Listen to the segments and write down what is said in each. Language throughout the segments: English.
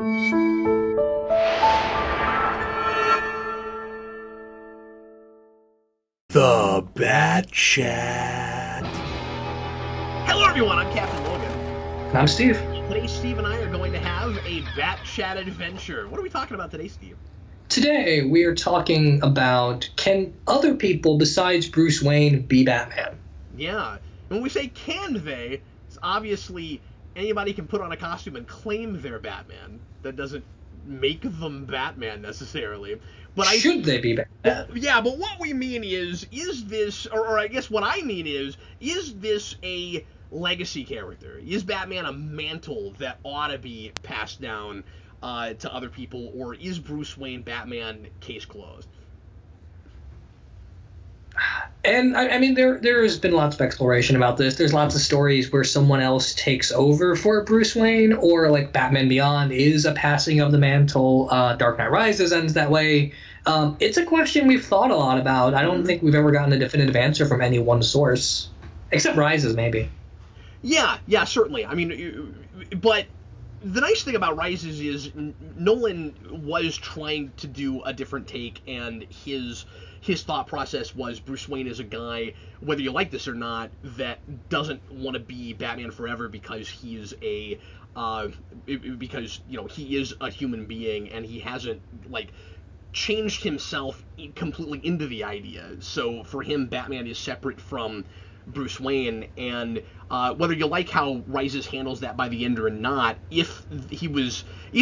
The Bat Chat. Hello everyone, I'm Captain Logan. And I'm Steve. Today Steve and I are going to have a Bat Chat adventure. What are we talking about today, Steve? Today we are talking about, can other people besides Bruce Wayne be Batman? Yeah. When we say can they, it's obviously anybody can put on a costume and claim they're Batman. That doesn't make them Batman necessarily. But Should they be Batman? Well, yeah, but what we mean is this, or I guess what I mean is this a legacy character? Is Batman a mantle that ought to be passed down to other people, or is Bruce Wayne Batman, case closed? And I mean, there has been lots of exploration about this. There's lots of stories where someone else takes over for Bruce Wayne, or like Batman Beyond is a passing of the mantle. Dark Knight Rises ends that way. It's a question we've thought a lot about. I don't think we've ever gotten a definitive answer from any one source, except Rises, maybe. Yeah, certainly. I mean, but the nice thing about Rises is Nolan was trying to do a different take, and his thought process was Bruce Wayne is a guy, whether you like this or not, that doesn't want to be Batman forever because he's he is a human being, and he hasn't changed himself completely into the idea. So for him, Batman is separate from Bruce Wayne, and whether you like how Rises handles that by the end or not, if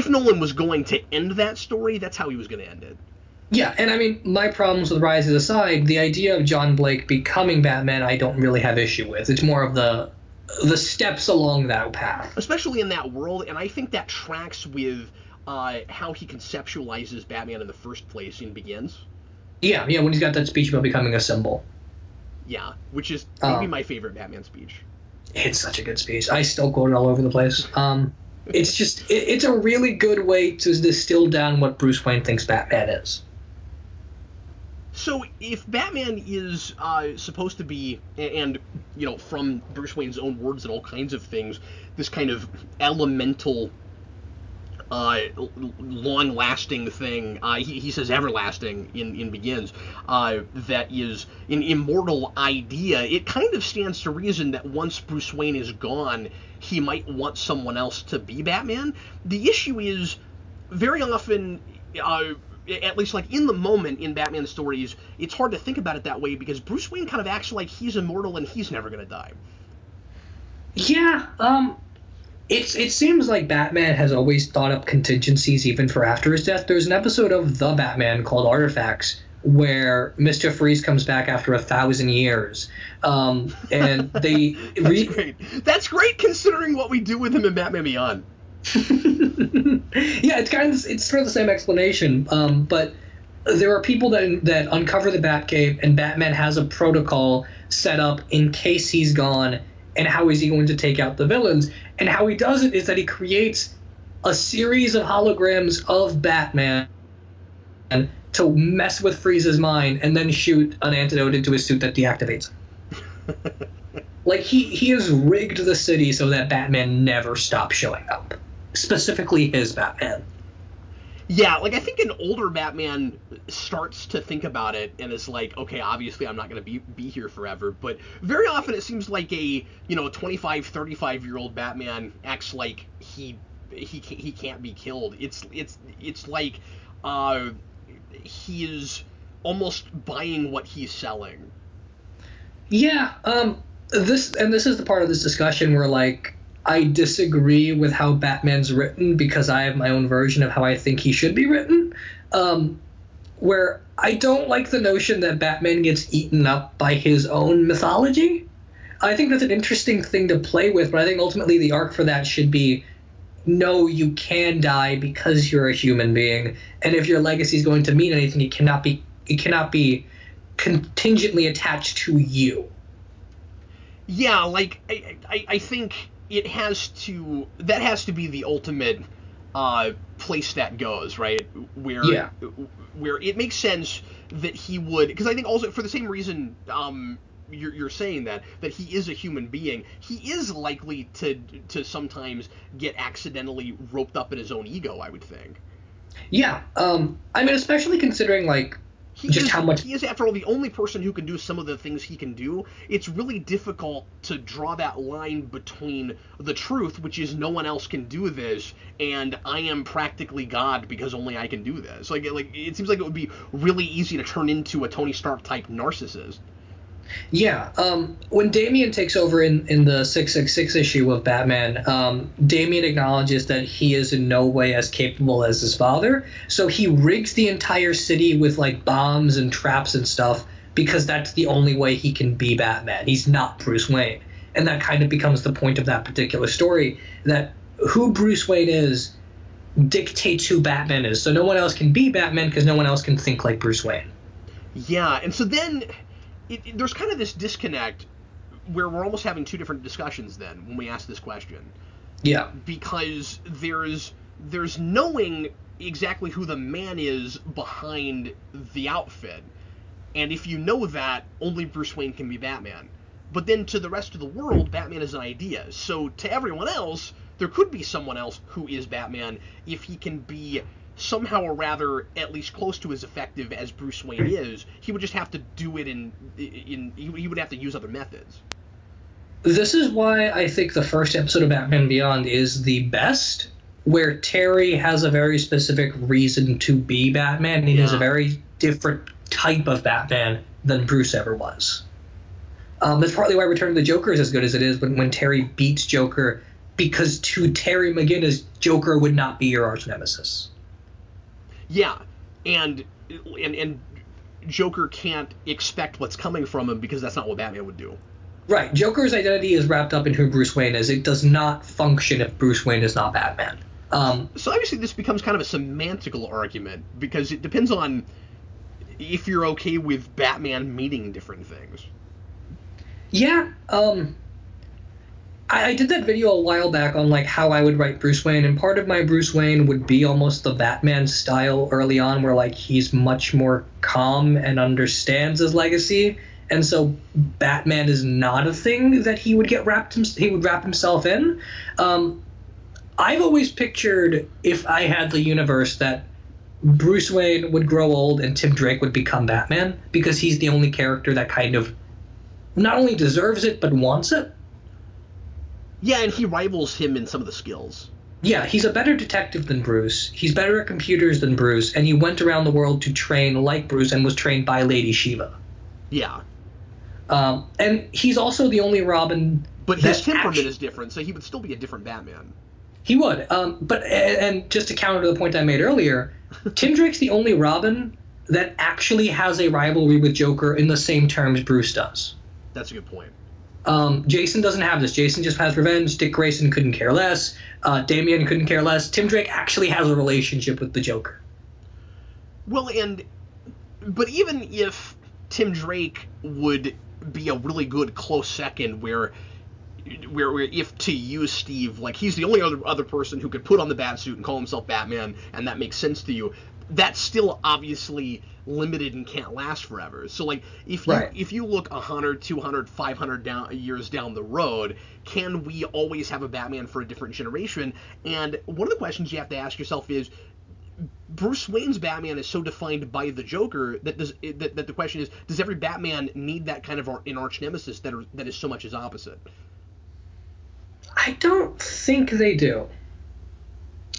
Nolan was going to end that story, that's how he was going to end it. Yeah, and I mean, my problems with Rises aside, the idea of John Blake becoming Batman I don't really have issue with. It's more of the steps along that path. Especially in that world, and I think that tracks with how he conceptualizes Batman in the first place in Begins. Yeah, when he's got that speech about becoming a symbol. Yeah, which is maybe my favorite Batman speech. It's such a good speech. I still quote it all over the place. It's just, it's a really good way to distill down what Bruce Wayne thinks Batman is. So if Batman is supposed to be, and from Bruce Wayne's own words and all kinds of things, this kind of elemental, long-lasting thing, he says everlasting in Begins, that is an immortal idea, it kind of stands to reason that once Bruce Wayne is gone, he might want someone else to be Batman. The issue is, very often, at least in the moment in Batman stories, it's hard to think about it that way because Bruce Wayne kind of acts like he's immortal and he's never going to die. Yeah, it seems like Batman has always thought up contingencies even for after his death. There's an episode of The Batman called Artifacts where Mr. Freeze comes back after 1,000 years, and they... That's great. That's great considering what we do with him in Batman Beyond. Yeah, it's sort of the same explanation, but there are people that uncover the Batcave, and Batman has a protocol set up in case he's gone, and how is he going to take out the villains. And how he does it is that he creates a series of holograms of Batman to mess with Freeze's mind and then shoot an antidote into his suit that deactivates him. He has rigged the city so that Batman never stops showing up. Specifically his Batman. Yeah, I think an older Batman starts to think about it and is like, okay, obviously I'm not going to be here forever, but very often it seems like a 25, 35-year-old Batman acts like he can't be killed. It's like he is almost buying what he's selling. Yeah, this is the part of this discussion where I disagree with how Batman's written because I have my own version of how I think he should be written, where I don't like the notion that Batman gets eaten up by his own mythology. I think that's an interesting thing to play with, but I think ultimately the arc for that should be, no, you can die because you're a human being, and if your legacy is going to mean anything, it cannot be contingently attached to you. Yeah, I think that has to be the ultimate place that goes, right? Where it makes sense that he would, because I think also for the same reason you're saying that he is a human being, he is likely to sometimes get accidentally roped up in his own ego, I would think. Yeah. I mean, especially considering, like, how much... He is, after all, the only person who can do some of the things he can do. It's really difficult to draw that line between the truth, which is no one else can do this, and I am practically God because only I can do this. Like it seems like it would be really easy to turn into a Tony Stark type narcissist. Yeah, when Damian takes over in the 666 issue of Batman, Damian acknowledges that he is in no way as capable as his father, so he rigs the entire city with, like, bombs and traps and stuff because that's the only way he can be Batman. He's not Bruce Wayne. And that kind of becomes the point of that particular story, that who Bruce Wayne is dictates who Batman is. So no one else can be Batman because no one else can think like Bruce Wayne. Yeah, and so then... there's kind of this disconnect where we're almost having two different discussions then when we ask this question. Yeah. Because there's knowing exactly who the man is behind the outfit. And if you know that, only Bruce Wayne can be Batman. But then to the rest of the world, Batman is an idea. So to everyone else, there could be someone else who is Batman if he can be somehow or rather at least close to as effective as Bruce Wayne is. He would just have to do it he would have to use other methods. This is why I think the first episode of Batman Beyond is the best, where Terry has a very specific reason to be Batman. He is a very different type of Batman than Bruce ever was. That's partly why Return of the Joker is as good as it is when Terry beats Joker, because to Terry McGinnis, Joker would not be your arch nemesis. Yeah, and Joker can't expect what's coming from him because that's not what Batman would do. Right. Joker's identity is wrapped up in who Bruce Wayne is. It does not function if Bruce Wayne is not Batman. So obviously this becomes kind of a semantical argument because it depends on if you're okay with Batman meaning different things. Yeah. I did that video a while back on, like, how I would write Bruce Wayne, and part of my Bruce Wayne would be almost the Batman style early on, where, like, he's much more calm and understands his legacy, and so Batman is not a thing that he would wrap himself in. I've always pictured, if I had the universe, that Bruce Wayne would grow old and Tim Drake would become Batman, because he's the only character that kind of not only deserves it but wants it. Yeah, and he rivals him in some of the skills. Yeah, he's a better detective than Bruce. He's better at computers than Bruce, and he went around the world to train like Bruce and was trained by Lady Shiva. Yeah. And he's also the only Robin... But his temperament is different, so he would still be a different Batman. He would. And just to counter to the point I made earlier, Tim Drake's the only Robin that actually has a rivalry with Joker in the same terms Bruce does. That's a good point. Jason doesn't have this. Jason just has revenge. Dick Grayson couldn't care less. Damian couldn't care less. Tim Drake actually has a relationship with the Joker. Well, but even if Tim Drake would be a really good close second, where if to you, Steve, like, he's the only other person who could put on the bat suit and call himself Batman, and that makes sense to you, that's still obviously limited and can't last forever. So, like, if you look 100, 200, 500 years down the road, can we always have a Batman for a different generation? And one of the questions you have to ask yourself is, Bruce Wayne's Batman is so defined by the Joker that the question is, does every Batman need that kind of an arch nemesis that is so much his opposite? I don't think they do.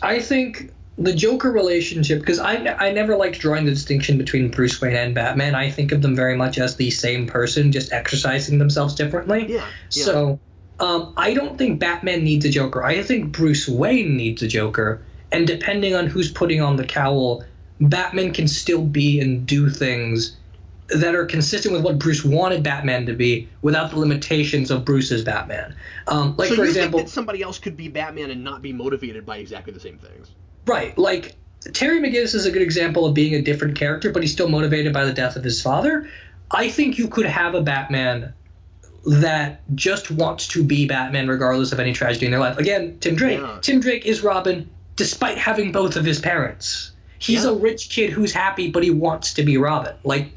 I think the Joker relationship, because I never liked drawing the distinction between Bruce Wayne and Batman. I think of them very much as the same person, just exercising themselves differently. Yeah. So I don't think Batman needs a Joker. I think Bruce Wayne needs a Joker. And depending on who's putting on the cowl, Batman can still be and do things that are consistent with what Bruce wanted Batman to be without the limitations of Bruce's Batman. So for example, think that somebody else could be Batman and not be motivated by exactly the same things. Right. Like, Terry McGinnis is a good example of being a different character, but he's still motivated by the death of his father. I think you could have a Batman that just wants to be Batman regardless of any tragedy in their life. Again, Tim Drake. Yeah. Tim Drake is Robin despite having both of his parents. He's a rich kid who's happy, but he wants to be Robin. Like,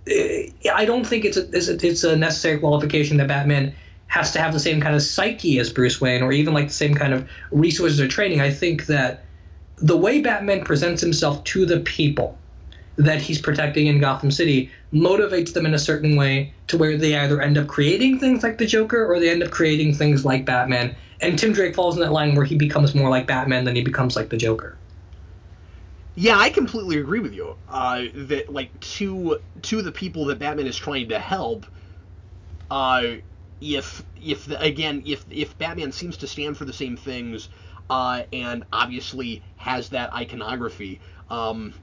I don't think it's a necessary qualification that Batman has to have the same kind of psyche as Bruce Wayne, or even like the same kind of resources or training. I think that the way Batman presents himself to the people that he's protecting in Gotham City motivates them in a certain way to where they either end up creating things like the Joker or they end up creating things like Batman. And Tim Drake falls in that line where he becomes more like Batman than he becomes like the Joker. Yeah, I completely agree with you. That like to the people that Batman is trying to help, if Batman seems to stand for the same things, and obviously has that iconography,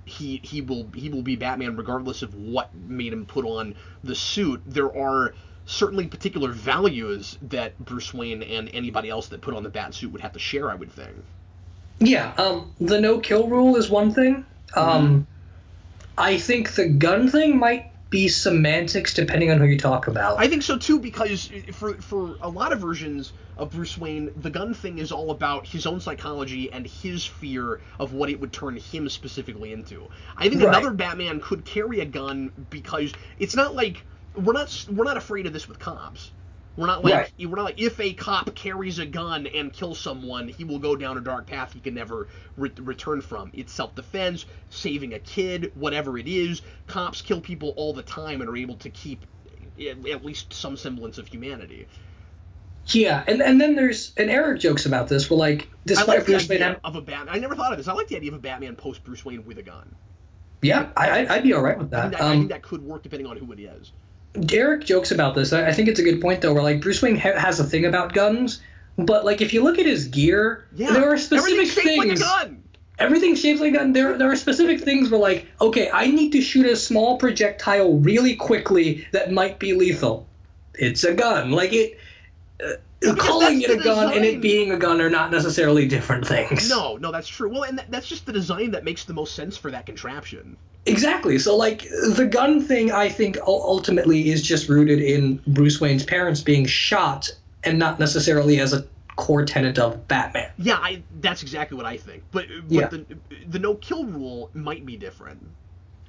he will be Batman regardless of what made him put on the suit. There are certainly particular values that Bruce Wayne and anybody else that put on the bat suit would have to share, I would think. Yeah, the no-kill rule is one thing. I think the gun thing might be semantics depending on who you talk about. I think so too, because for a lot of versions of Bruce Wayne, the gun thing is all about his own psychology and his fear of what it would turn him specifically into. I think another Batman could carry a gun because it's not like we're not afraid of this with cops. We're not like if a cop carries a gun and kills someone, he will go down a dark path he can never return from. It's self-defense, saving a kid, whatever it is. Cops kill people all the time and are able to keep at least some semblance of humanity. Yeah, and then there's, and Eric jokes about this, where like I like the idea of a Batman. I never thought of this. I like the idea of a Batman post Bruce Wayne with a gun. Yeah, I'd be all right with that. I think that could work depending on who it is. Derek jokes about this. I think it's a good point, though, where like Bruce Wayne has a thing about guns, but like if you look at his gear, there are specific things. Like a gun. Everything's shaped like a gun. There are specific things where like, okay, I need to shoot a small projectile really quickly that might be lethal. It's a gun. Like it. Calling it a gun and it being a gun are not necessarily different things. No, that's true. Well, and that's just the design that makes the most sense for that contraption. Exactly. So, like, the gun thing, I think, ultimately is just rooted in Bruce Wayne's parents being shot and not necessarily as a core tenet of Batman. Yeah, that's exactly what I think. But the no-kill rule might be different.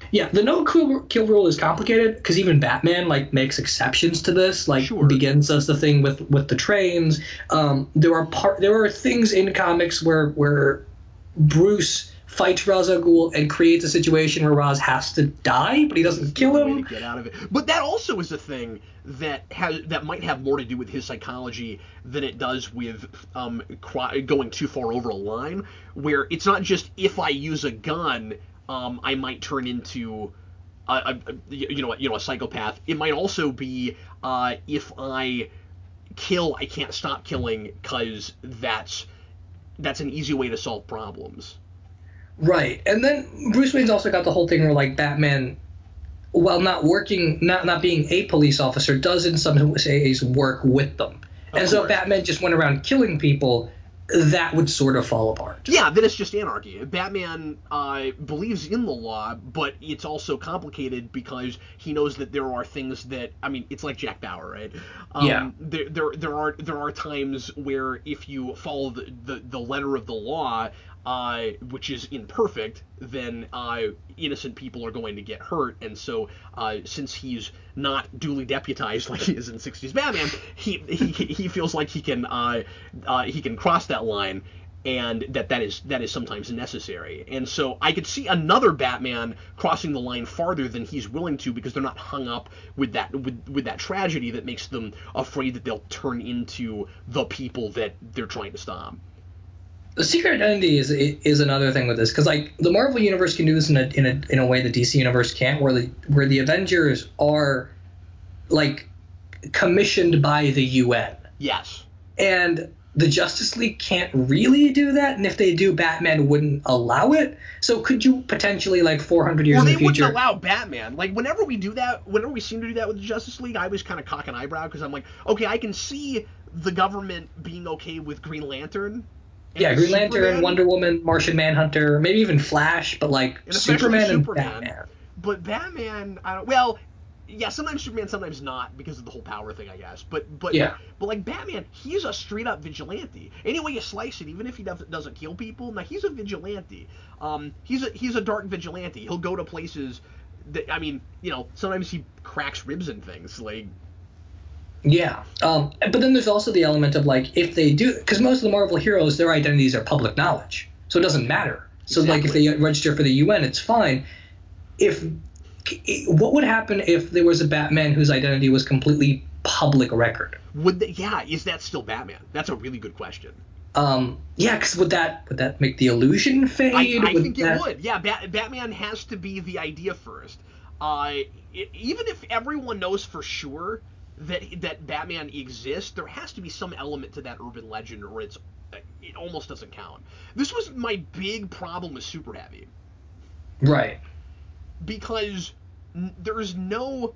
Yeah, the no-kill rule is complicated because even Batman, like, makes exceptions to this. Like, Begins does the thing with the trains. There are things in comics where Bruce fights Ra's al Ghul and creates a situation where Ra's has to die, but he doesn't kill him. To get out of it. But that also is a thing that might have more to do with his psychology than it does with going too far over a line. Where it's not just if I use a gun, I might turn into a psychopath. It might also be if I kill, I can't stop killing because that's an easy way to solve problems. Right, and then Bruce Wayne's also got the whole thing where like Batman, while not being a police officer, does in some ways work with them. And so if Batman just went around killing people, that would sort of fall apart. Yeah, then it's just anarchy. Batman believes in the law, but it's also complicated because he knows that there are things that, I mean, it's like Jack Bauer, right? There are times where if you follow the letter of the law, which is imperfect, then innocent people are going to get hurt, and so since he's not duly deputized like he is in 60s Batman, he feels like he can cross that line, and that is sometimes necessary. And so I could see another Batman crossing the line farther than he's willing to because they're not hung up with that tragedy that makes them afraid that they'll turn into the people that they're trying to stop. The secret identity is another thing with this, because like the Marvel universe can do this in a way the DC universe can't, where the Avengers are like commissioned by the UN. Yes. And the Justice League can't really do that, and if they do, Batman wouldn't allow it. So could you potentially, like 400 years in the future... Well, they wouldn't allow Batman. Like, whenever we seem to do that with the Justice League, I always kind of cock an eyebrow, because I'm like, okay, I can see the government being okay with Green Lantern. Yeah, Green Lantern, Wonder Woman, Martian Manhunter, maybe even Flash, but like Superman and Batman. But Batman, sometimes Superman, sometimes not, because of the whole power thing, I guess. But like Batman, he's a straight up vigilante. Any way you slice it, even if he doesn't kill people, now he's a vigilante. He's a dark vigilante. He'll go to places I mean, sometimes he cracks ribs and things. Like, yeah. But then there's also the element of, like, if they do, because most of the Marvel heroes, their identities are public knowledge, so it doesn't matter. So, like, if they register for the UN, it's fine. What would happen if there was a Batman whose identity was completely public record? Is that still Batman? That's a really good question. Yeah, because would that make the illusion fade? I think it would. Yeah, Batman has to be the idea first. Even if everyone knows for sure that Batman exists, there has to be some element to that urban legend, or it almost doesn't count. This was my big problem with Super Heavy. Right. Because there's no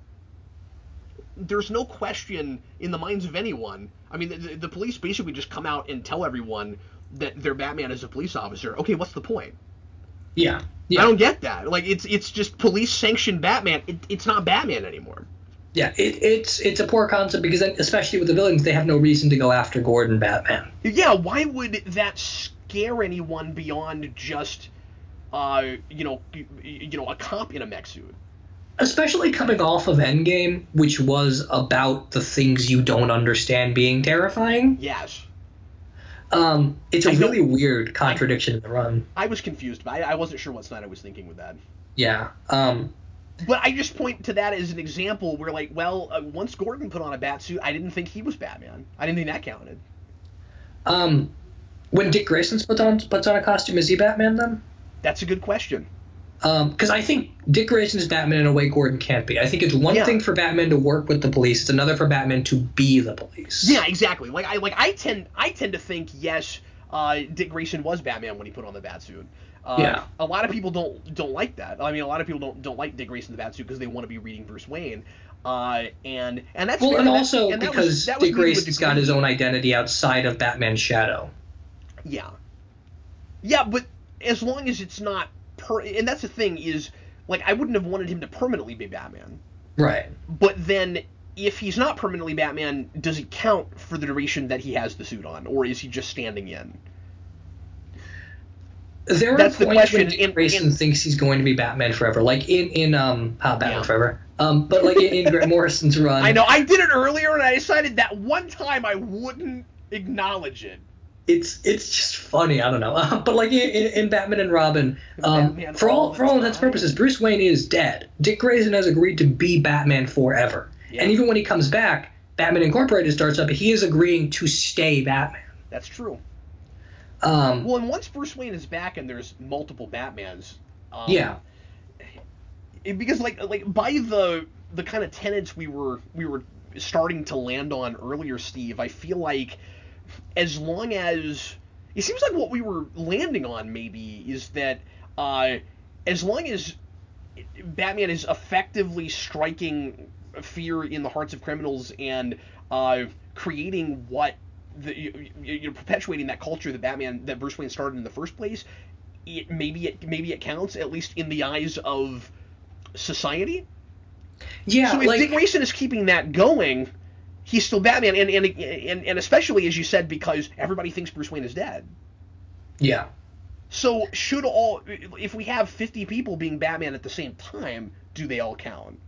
question in the minds of anyone. I mean, the police basically just come out and tell everyone that their Batman is a police officer. Okay, what's the point? Yeah. I don't get that. Like, it's just police sanctioned Batman. It's not Batman anymore. Yeah, it's a poor concept, because then, especially with the villains, they have no reason to go after Gordon Batman. Yeah, why would that scare anyone beyond just a cop in a mech suit? Especially coming off of Endgame, which was about the things you don't understand being terrifying. Yes. It's a really weird contradiction in the run. I was confused, but I wasn't sure what Snyder was thinking with that. Yeah. But I just point to that as an example where, like, once Gordon put on a batsuit, I didn't think he was Batman. I didn't think that counted. When Dick Grayson puts on a costume, is he Batman then? That's a good question. Because I think Dick Grayson is Batman in a way Gordon can't be. I think it's one thing for Batman to work with the police; it's another for Batman to be the police. Yeah, exactly. I tend to think yes, Dick Grayson was Batman when he put on the batsuit. A lot of people don't like that. I mean, a lot of people don't like Dick Grayson in the batsuit because they want to be reading Bruce Wayne. And that's well, fair. And also that because Dick Grayson's got his own identity outside of Batman's shadow. Yeah. Yeah, but as long as it's not and that's the thing is, like, I wouldn't have wanted him to permanently be Batman. Right. But then, if he's not permanently Batman, does it count for the duration that he has the suit on, or is he just standing in? That's the question. When Dick Grayson thinks he's going to be Batman forever, like in Batman Forever. But like in Grant Morrison's run. I know. I did it earlier, and I decided that one time I wouldn't acknowledge it. It's just funny. I don't know. But like in Batman and Robin, for all intents and purposes, Bruce Wayne is dead. Dick Grayson has agreed to be Batman forever. Yeah. And even when he comes back, Batman Incorporated starts up, he is agreeing to stay Batman. That's true. Well, and once Bruce Wayne is back and there's multiple Batmans, because like by the kind of tenets we were starting to land on earlier, Steve, I feel like as long as it seems like what we were landing on maybe is that as long as Batman is effectively striking fear in the hearts of criminals and creating perpetuating that culture that Bruce Wayne started in the first place, maybe it counts, at least in the eyes of society. Yeah. So if Dick Grayson is keeping that going, he's still Batman, and especially, as you said, because everybody thinks Bruce Wayne is dead. Yeah. So if we have 50 people being Batman at the same time, do they all count?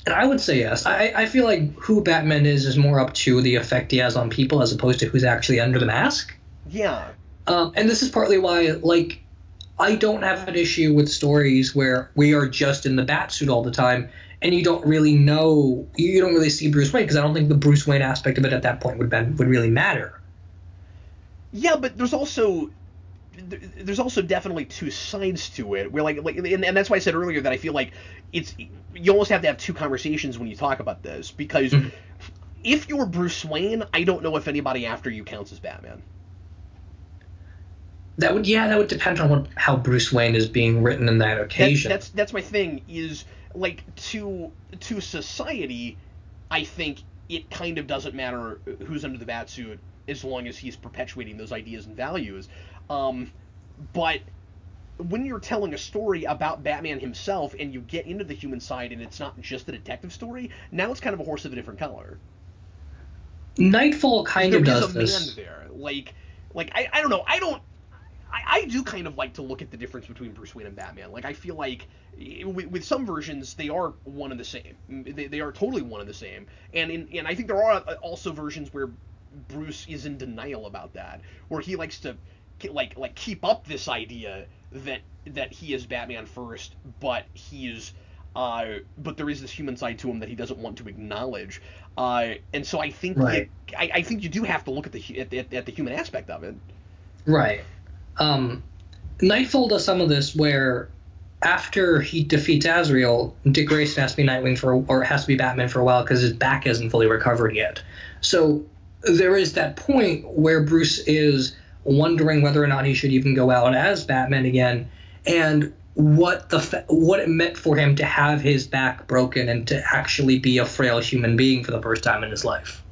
And I would say yes. I feel like who Batman is more up to the effect he has on people as opposed to who's actually under the mask. Yeah. And this is partly why, like, I don't have an issue with stories where we are just in the Batsuit all the time and you don't really see Bruce Wayne, because I don't think the Bruce Wayne aspect of it at that point would really matter. Yeah, but there's also definitely two sides to it. Where and that's why I said earlier that I feel like you almost have to have two conversations when you talk about this, because if you're Bruce Wayne, I don't know if anybody after you counts as Batman. That would depend on how Bruce Wayne is being written in that occasion. That's my thing, is like to society, I think it kind of doesn't matter who's under the Batsuit as long as he's perpetuating those ideas and values. But when you're telling a story about Batman himself and you get into the human side and it's not just a detective story, now it's kind of a horse of a different color. Nightfall kind of does this. There is a man there. Like I don't know. I do kind of like to look at the difference between Bruce Wayne and Batman. Like, I feel like with some versions they are one and the same. They are totally one and the same. And I think there are also versions where Bruce is in denial about that, where he likes to like keep up this idea that he is Batman first, but but there is this human side to him that he doesn't want to acknowledge. And so I think I think you do have to look at the human aspect of it. Right. Nightfall does some of this where after he defeats Azrael, Dick Grayson has to be Nightwing or has to be Batman for a while because his back isn't fully recovered yet. So there is that point where Bruce is wondering whether or not he should even go out as Batman again, and what it meant for him to have his back broken and to actually be a frail human being for the first time in his life.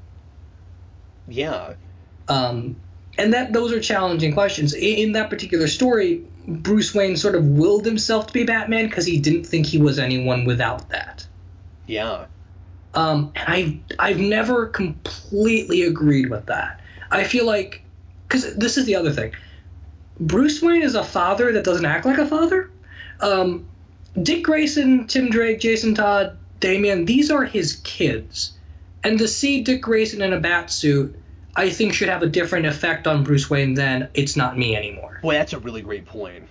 Yeah. And those are challenging questions. In that particular story, Bruce Wayne sort of willed himself to be Batman because he didn't think he was anyone without that. Yeah. And I've never completely agreed with that. I feel like, because this is the other thing, Bruce Wayne is a father that doesn't act like a father. Dick Grayson, Tim Drake, Jason Todd, Damian, these are his kids. And to see Dick Grayson in a bat suit, I think should have a different effect on Bruce Wayne than it's not me anymore. Boy, that's a really great point.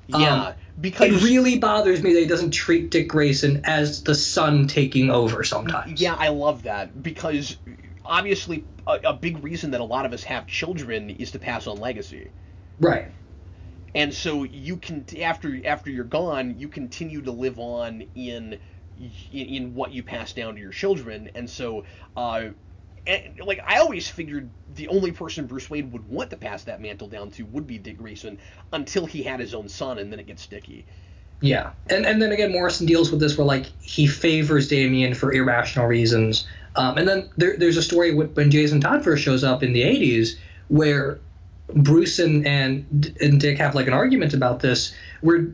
Yeah, because it really bothers me that he doesn't treat Dick Grayson as the son taking over sometimes. Yeah, I love that, because obviously a big reason that a lot of us have children is to pass on legacy. Right. And so you can, after you're gone, you continue to live on in what you pass down to your children. And so like, I always figured the only person Bruce Wayne would want to pass that mantle down to would be Dick Grayson until he had his own son, and then it gets sticky. Yeah. And then again, Morrison deals with this where, like, he favors Damian for irrational reasons. And then there's a story when Jason Todd first shows up in the 80s where Bruce and Dick have, like, an argument about this where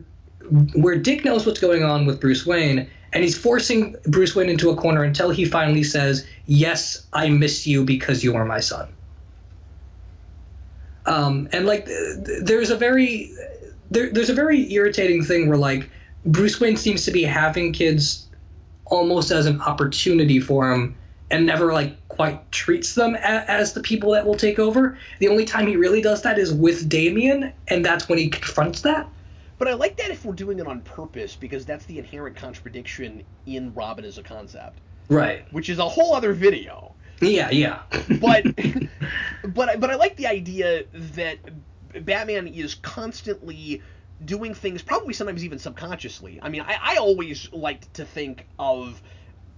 Dick knows what's going on with Bruce Wayne, and he's forcing Bruce Wayne into a corner until he finally says, "Yes, I miss you because you are my son." And, like, there's a very irritating thing where, like, Bruce Wayne seems to be having kids almost as an opportunity for him and never, like, quite treats them as the people that will take over. The only time he really does that is with Damian, and that's when he confronts that. But I like that if we're doing it on purpose, because that's the inherent contradiction in Robin as a concept. Right. Which is a whole other video. Yeah. But I like the idea that Batman is constantly doing things, probably sometimes even subconsciously. I mean, I always liked to think of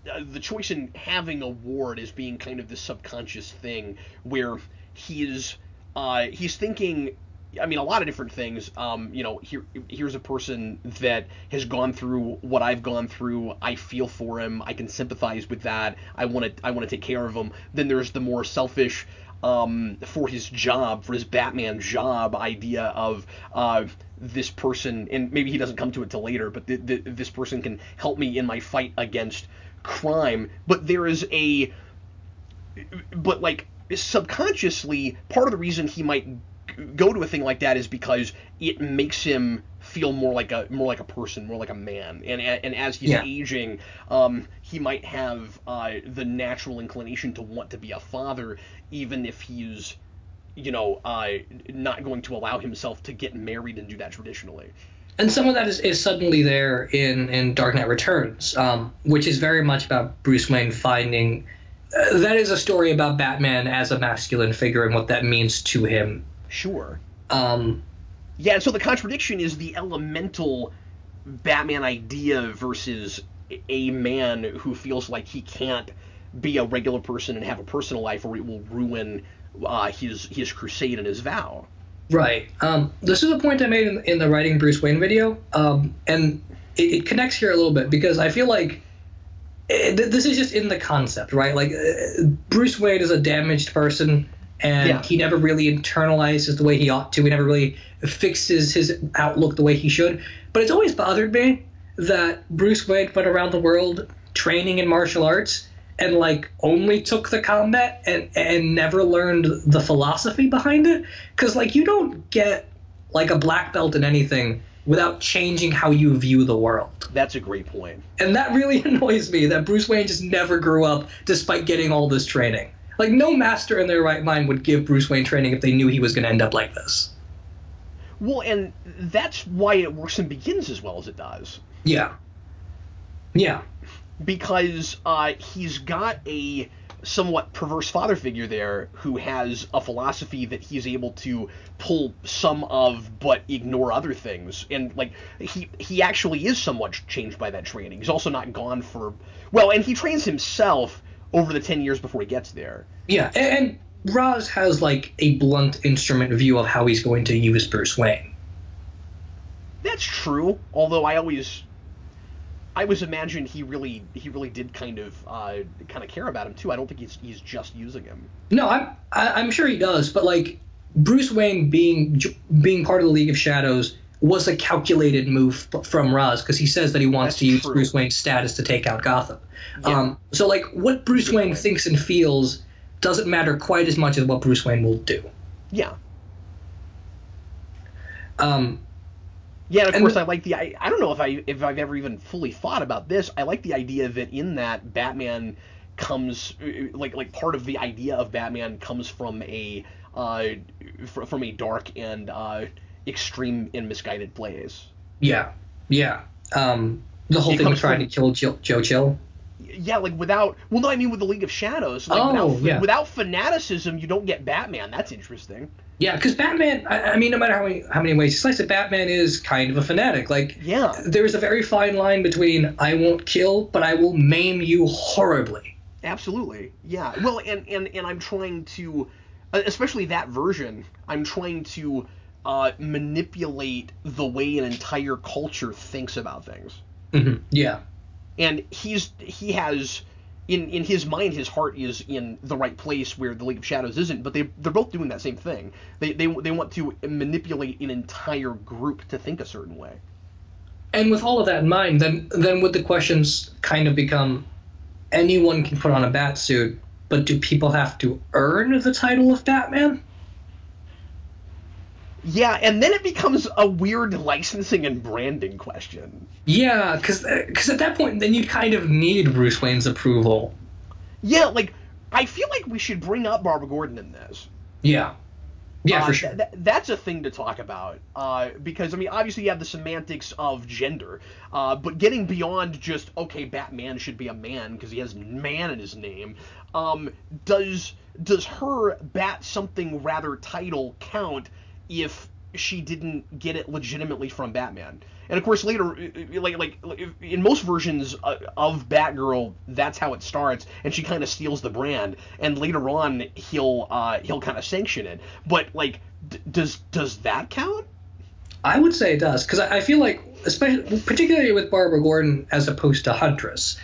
the choice in having a ward as being kind of this subconscious thing where he's thinking, I mean, a lot of different things. Here's a person that has gone through what I've gone through. I feel for him. I can sympathize with that. I want to take care of him. Then there's the more selfish, for his job, for his Batman job idea of this person, and maybe he doesn't come to it till later, but this person can help me in my fight against crime. But like, subconsciously, part of the reason he might go to a thing like that is because it makes him feel more like a person, more like a man. And as he's aging, he might have the natural inclination to want to be a father, even if he's not going to allow himself to get married and do that traditionally. And some of that is suddenly there in Dark Knight Returns, which is very much about Bruce Wayne finding that is a story about Batman as a masculine figure and what that means to him. Sure. And so the contradiction is the elemental Batman idea versus a man who feels like he can't be a regular person and have a personal life, or it will ruin his crusade and his vow. Right. This is a point I made in the Writing Bruce Wayne video, and it connects here a little bit because I feel like this is just in the concept, right? Like, Bruce Wayne is a damaged person, and he never really internalizes the way he ought to. He never really fixes his outlook the way he should. But it's always bothered me that Bruce Wayne went around the world training in martial arts and, like, only took the combat and never learned the philosophy behind it. Because, like, you don't get like a black belt in anything without changing how you view the world. That's a great point. And that really annoys me, that Bruce Wayne just never grew up despite getting all this training. Like, no master in their right mind would give Bruce Wayne training if they knew he was going to end up like this. Well, and that's why it works and begins as well as it does. Yeah. Yeah. Because he's got a somewhat perverse father figure there who has a philosophy that he's able to pull some of but ignore other things, and like he actually is somewhat changed by that training. He's also not gone for and he trains himself over the 10 years before he gets there. Yeah, and Ra's has like a blunt instrument view of how he's going to use Bruce Wayne. That's true, although I always imagined he really did kind of care about him too. I don't think he's just using him. No, I'm sure he does, but like Bruce Wayne being part of the League of Shadows was a calculated move from Ra's, because he says that he wants to use Bruce Wayne's status to take out Gotham. Yeah. So like what Bruce Wayne thinks and feels doesn't matter quite as much as what Bruce Wayne will do. Yeah. Yeah, and of course, I like I don't know if I've ever even fully thought about this. I like the idea that in that Batman comes like part of the idea of Batman comes from a dark and extreme and misguided place. Yeah, yeah. The whole thing of trying to kill Joe Chill. Yeah, like with the League of Shadows. Like without fanaticism, you don't get Batman. That's interesting. Yeah, because Batman, I mean, no matter how many ways you slice it, Batman is kind of a fanatic. Like, yeah, there's a very fine line between I won't kill, but I will maim you horribly. Absolutely, yeah. Well, and I'm trying to, especially that version, I'm trying to manipulate the way an entire culture thinks about things. Mm-hmm. Yeah. And he has, in his mind, his heart is in the right place where the League of Shadows isn't, but they're both doing that same thing. They want to manipulate an entire group to think a certain way. And with all of that in mind, then would the questions kind of become, anyone can put on a bat suit, but do people have to earn the title of Batman? Yeah, and then it becomes a weird licensing and branding question. Yeah, because at that point, then you kind of need Bruce Wayne's approval. Yeah, like, I feel like we should bring up Barbara Gordon in this. Yeah. Yeah, for sure. That's a thing to talk about, because, I mean, obviously you have the semantics of gender, but getting beyond just, okay, Batman should be a man because he has man in his name, does her Bat something rather title count if she didn't get it legitimately from Batman? And of course later, like in most versions of Batgirl, that's how it starts, and she kind of steals the brand, and later on he'll kind of sanction it. But like, does that count? I would say it does, because I feel like, particularly with Barbara Gordon as opposed to Huntress,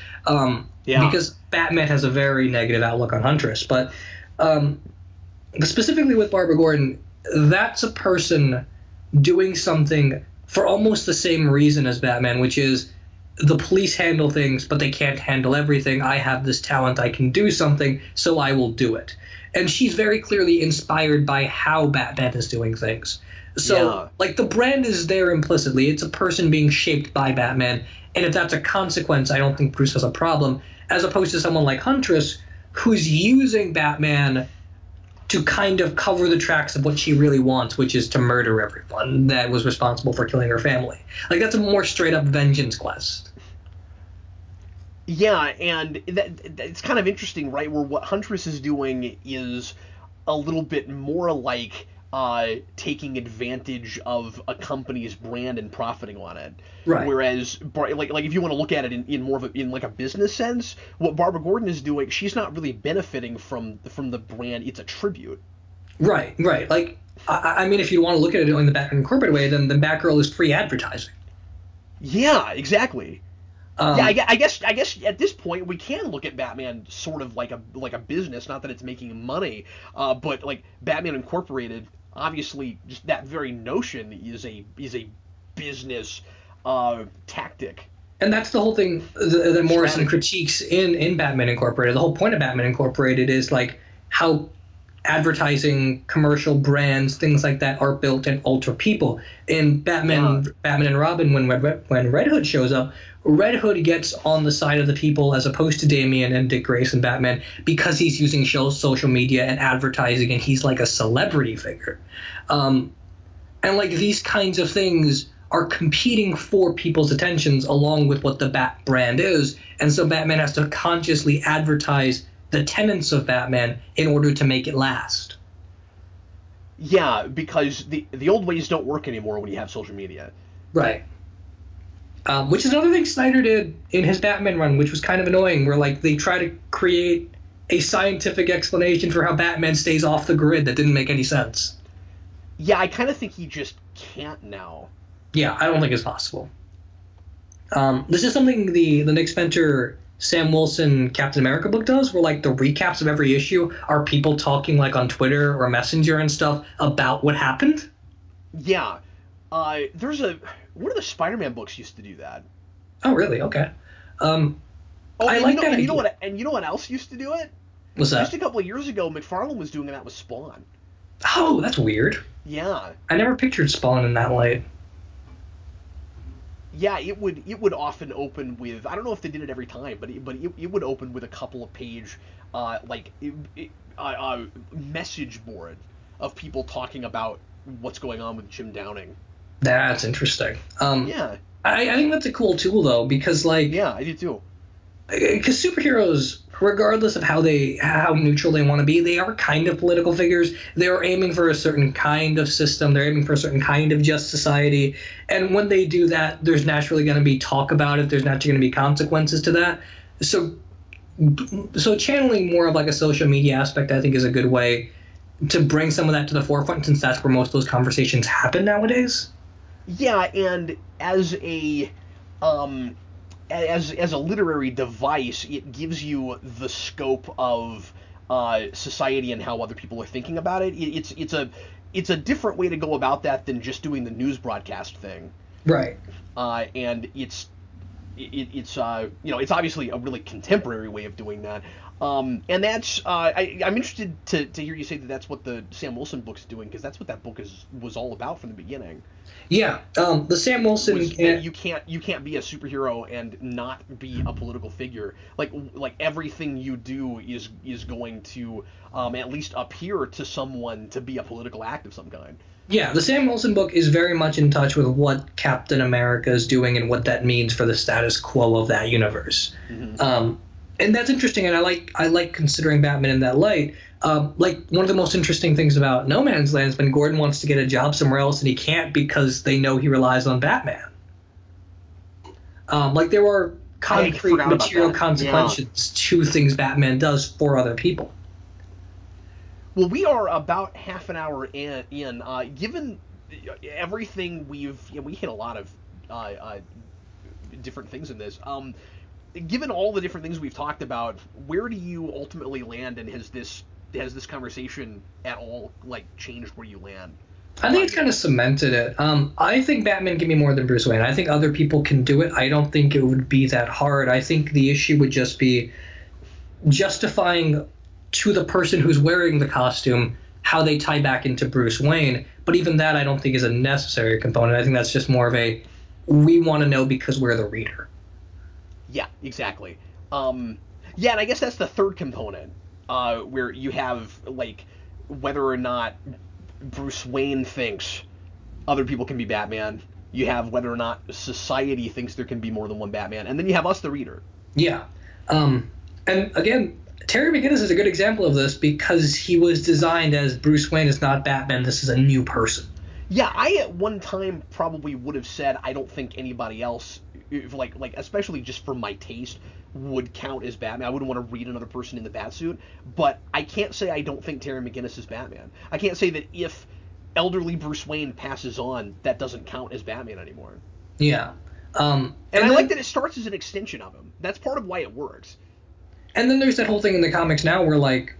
because Batman has a very negative outlook on Huntress, but specifically with Barbara Gordon, that's a person doing something for almost the same reason as Batman, which is the police handle things, but they can't handle everything. I have this talent, I can do something, so I will do it. And she's very clearly inspired by how Batman is doing things. So, like, the brand is there implicitly. It's a person being shaped by Batman, and if that's a consequence, I don't think Bruce has a problem, as opposed to someone like Huntress, who's using Batman to kind of cover the tracks of what she really wants, which is to murder everyone that was responsible for killing her family. Like, that's a more straight-up vengeance quest. Yeah, and it's kind of interesting, right, where what Huntress is doing is a little bit more like taking advantage of a company's brand and profiting on it. Right. Whereas, like if you want to look at it in more of a business sense, what Barbara Gordon is doing, she's not really benefiting from the brand. It's a tribute. Right. Like, I mean, if you want to look at it in the Batman Incorporated way, then Batgirl is free advertising. Yeah, exactly. I guess at this point we can look at Batman sort of like a business. Not that it's making money, but like Batman Incorporated, obviously, just that very notion is a business tactic. And that's the whole thing that Morrison critiques in Batman Incorporated. The whole point of Batman Incorporated is like how advertising, commercial brands, things like that are built and alter people. In Batman and Robin, when Red Hood shows up, Red Hood gets on the side of the people as opposed to Damian and Dick Grayson Batman because he's using social media and advertising, and he's like a celebrity figure. And like these kinds of things are competing for people's attentions along with what the Bat brand is. And so Batman has to consciously advertise the tenets of Batman in order to make it last. Yeah, because the old ways don't work anymore when you have social media. Right. Which is another thing Snyder did in his Batman run, which was kind of annoying, where like they try to create a scientific explanation for how Batman stays off the grid that didn't make any sense. Yeah, I kind of think he just can't now. Yeah, I don't think it's possible. This is something the Nick Spencer Sam Wilson Captain America book does, where like the recaps of every issue are people talking like on Twitter or Messenger and stuff about what happened. Yeah, there's one of the Spider-Man books used to do that. Oh, really? Okay. I like that. You know what else used to do it? What's that? Just a couple of years ago, McFarlane was doing that with Spawn. Oh, that's weird. Yeah. I never pictured Spawn in that light. Yeah, it would often open with, I don't know if they did it every time, but it would open with a couple of page message board of people talking about what's going on with Jim Downing. That's interesting. Yeah. I think that's a cool tool though, because like yeah, I do too. Because superheroes, regardless of how neutral they want to be, they are kind of political figures. They are aiming for a certain kind of system. They're aiming for a certain kind of just society. And when they do that, there's naturally going to be talk about it. There's naturally going to be consequences to that. So channeling more of like a social media aspect, I think, is a good way to bring some of that to the forefront, since that's where most of those conversations happen nowadays. Yeah, and as a as a literary device, it gives you the scope of society and how other people are thinking about it. It's a different way to go about that than just doing the news broadcast thing. Right. And it's obviously a really contemporary way of doing that. And that's I'm interested to hear you say that that's what the Sam Wilson book's doing, because that's what that book was all about from the beginning. Yeah, the Sam Wilson. You can't be a superhero and not be a political figure. Like everything you do is going to at least appear to someone to be a political act of some kind. Yeah, the Sam Wilson book is very much in touch with what Captain America is doing and what that means for the status quo of that universe. Mm-hmm. And that's interesting, and I like considering Batman in that light. Like one of the most interesting things about No Man's Land is when Gordon wants to get a job somewhere else and he can't because they know he relies on Batman. Like there are concrete material consequences to things Batman does for other people. Well, we are about half an hour in. Given everything we hit a lot of different things in this. Given all the different things we've talked about, where do you ultimately land, and has this conversation at all like changed where you land? I think it's kind of cemented it. I think Batman can be more than Bruce Wayne. I think other people can do it. I don't think it would be that hard. I think the issue would just be justifying to the person who's wearing the costume how they tie back into Bruce Wayne. But even that I don't think is a necessary component. I think that's just more of a, we want to know because we're the reader. Yeah, exactly. And I guess that's the third component, where you have like whether or not Bruce Wayne thinks other people can be Batman. You have whether or not society thinks there can be more than one Batman, and then you have us, the reader. Yeah. And again, Terry McGinnis is a good example of this because he was designed as Bruce Wayne is not Batman. This is a new person. Yeah, I at one time probably would have said I don't think anybody else, like especially just for my taste, would count as Batman. I wouldn't want to read another person in the Batsuit, but I can't say I don't think Terry McGinnis is Batman. I can't say that if elderly Bruce Wayne passes on, that doesn't count as Batman anymore. Yeah. And I like that it starts as an extension of him. That's part of why it works. And then there's that whole thing in the comics now where like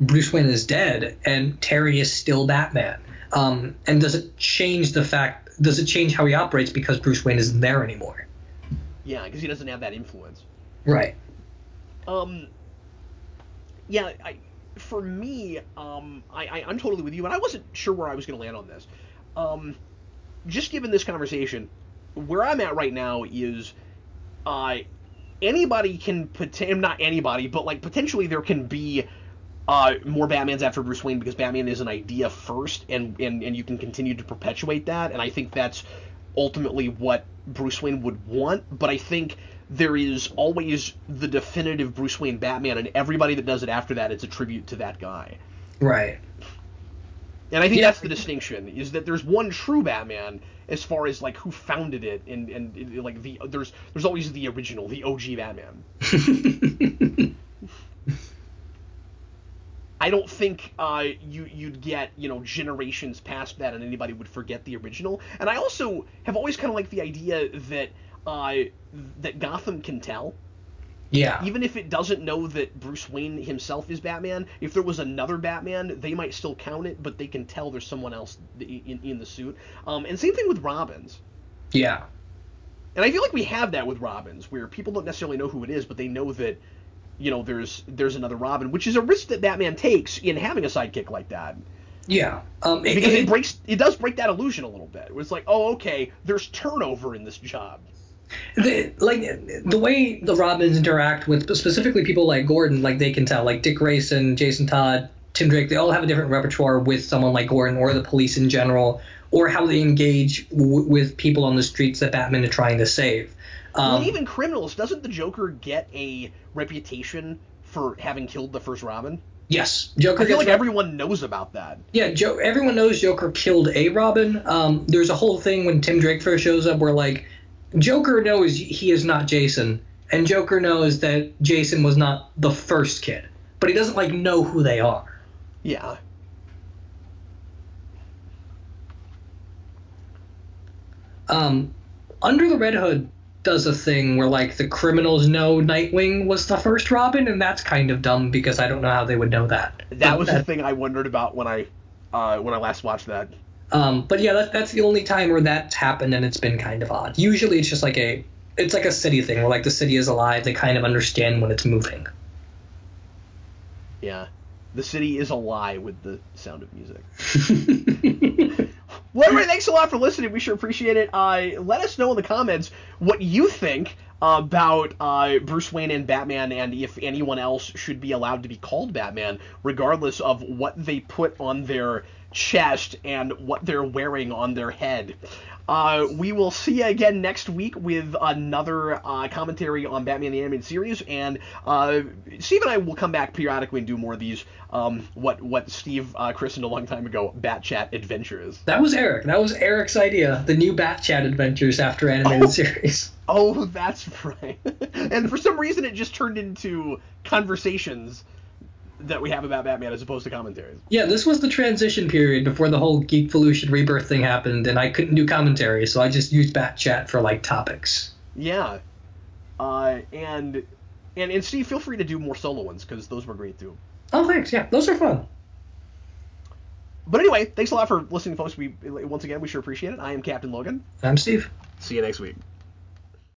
Bruce Wayne is dead and Terry is still Batman. And does it change how he operates because Bruce Wayne isn't there anymore? Yeah, because he doesn't have that influence. Right. Yeah, for me, I'm totally with you, and I wasn't sure where I was going to land on this. Just given this conversation, where I'm at right now is anybody can not anybody, but like potentially there can be more Batmans after Bruce Wayne because Batman is an idea first, and you can continue to perpetuate that, and I think that's ultimately what Bruce Wayne would want, but I think there is always the definitive Bruce Wayne Batman, and everybody that does it after that, it's a tribute to that guy. Right. And I think that's the distinction, is that there's one true Batman as far as like who founded it, and like there's always the original, the OG Batman. I don't think you'd get, generations past that and anybody would forget the original. And I also have always kind of liked the idea that that Gotham can tell. Yeah. Even if it doesn't know that Bruce Wayne himself is Batman, if there was another Batman, they might still count it, but they can tell there's someone else in the suit. And same thing with Robins. Yeah. And I feel like we have that with Robins, where people don't necessarily know who it is, but they know that there's another Robin, which is a risk that Batman takes in having a sidekick like that. Yeah, because it does break that illusion a little bit. Where it's like, oh, okay, there's turnover in this job. The way the Robins interact with specifically people like Gordon, like they can tell, like Dick Grayson, Jason Todd, Tim Drake, they all have a different repertoire with someone like Gordon or the police in general, or how they engage with people on the streets that Batman is trying to save. And even criminals, doesn't the Joker get a reputation for having killed the first Robin? Yes, Joker. I feel like everyone knows about that. Yeah, everyone knows Joker killed a Robin. There's a whole thing when Tim Drake first shows up where like Joker knows he is not Jason, and Joker knows that Jason was not the first kid, but he doesn't like know who they are. Yeah. Under the Red Hood does a thing where like the criminals know Nightwing was the first Robin, and that's kind of dumb because I don't know how they would know that. That was the thing I wondered about when I last watched that. But yeah, that's the only time where that's happened, and it's been kind of odd. Usually it's just like a city thing where like the city is alive, they kind of understand when it's moving. Yeah. The city is alive with the sound of music. Well, everybody, thanks a lot for listening. We sure appreciate it. Let us know in the comments what you think about Bruce Wayne and Batman, and if anyone else should be allowed to be called Batman, regardless of what they put on their chest and what they're wearing on their head. We will see you again next week with another commentary on Batman the Animated Series, and Steve and I will come back periodically and do more of these, what Steve christened a long time ago, Bat Chat Adventures. That was Eric. That was Eric's idea, the new Bat Chat Adventures after Animated Series. Oh, that's right. And for some reason it just turned into conversations that we have about Batman as opposed to commentaries. Yeah, this was the transition period before the whole Geekvolution rebirth thing happened, and I couldn't do commentary, so I just used Bat Chat for like topics. Yeah. And Steve, feel free to do more solo ones, because those were great too. Oh, thanks. Yeah, those are fun. But anyway, thanks a lot for listening, folks. Once again, we sure appreciate it. I am Captain Logan. I'm Steve. See you next week.